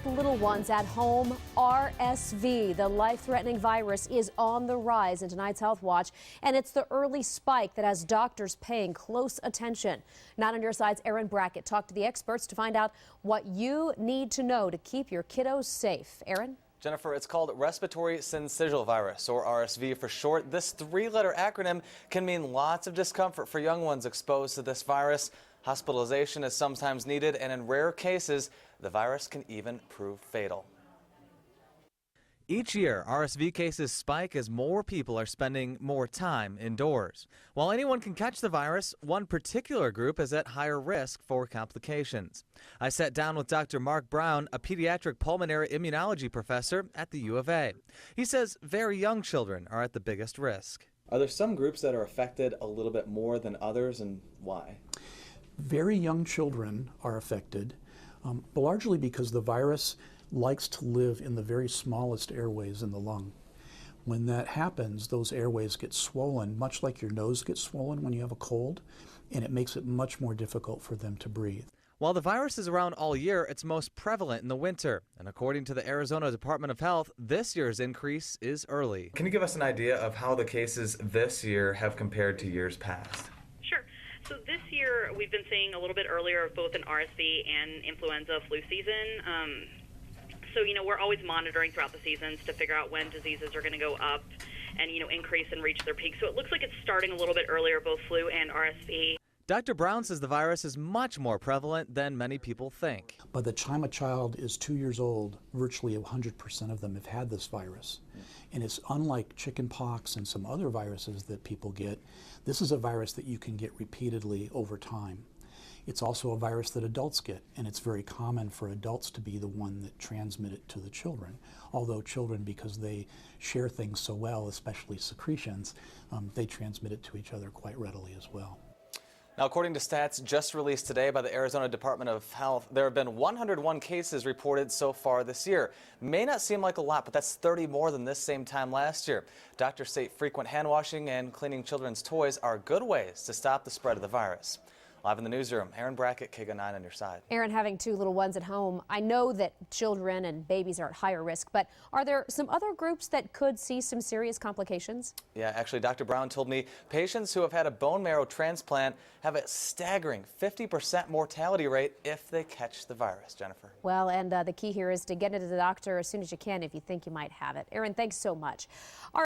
with little ones at home. RSV, the life-threatening virus, is on the rise in tonight's Health Watch, and it's the early spike that has doctors paying close attention. 9 on your side's Aaron Brackett talked to the experts to find out what you need to know to keep your kiddos safe. Aaron? Jennifer, it's called respiratory syncytial virus, or RSV for short. This 3-letter acronym can mean lots of discomfort for young ones exposed to this virus. Hospitalization is sometimes needed, and in rare cases, the virus can even prove fatal. Each year, RSV cases spike as more people are spending more time indoors. While anyone can catch the virus, one particular group is at higher risk for complications. I sat down with Dr. Mark Brown, a pediatric pulmonary immunology professor at the U of A. He says very young children are at the biggest risk. Are there some groups that are affected a little bit more than others, and why? Very young children are affected, largely because the virus likes to live in the very smallest airways in the lung. When that happens, those airways get swollen, much like your nose gets swollen when you have a cold, and it makes it much more difficult for them to breathe. While the virus is around all year, it's most prevalent in the winter. And according to the Arizona Department of Health, this year's increase is early. Can you give us an idea of how the cases this year have compared to years past? Sure. So this year, we've been seeing a little bit earlier of both an RSV and influenza flu season. So, we're always monitoring throughout the seasons to figure out when diseases are going to go up and, increase and reach their peak. So it looks like it's starting a little bit earlier, both flu and RSV. Dr. Brown says the virus is much more prevalent than many people think. By the time a child is 2 years old, virtually 100% of them have had this virus. And it's unlike chickenpox and some other viruses that people get. This is a virus that you can get repeatedly over time. It's also a virus that adults get, and it's very common for adults to be the one that transmit it to the children. Although children, because they share things so well, especially secretions, they transmit it to each other quite readily as well. Now, according to stats just released today by the Arizona Department of Health, there have been 101 cases reported so far this year. May not seem like a lot, but that's 30 more than this same time last year. Doctors say frequent hand washing and cleaning children's toys are good ways to stop the spread of the virus. Live in the newsroom, Aaron Brackett, KGUN-9 on your side. Aaron, having 2 little ones at home, I know that children and babies are at higher risk, but are there some other groups that could see some serious complications? Yeah, actually, Dr. Brown told me patients who have had a bone marrow transplant have a staggering 50% mortality rate if they catch the virus. Jennifer. Well, and the key here is to get into the doctor as soon as you can if you think you might have it. Aaron, thanks so much.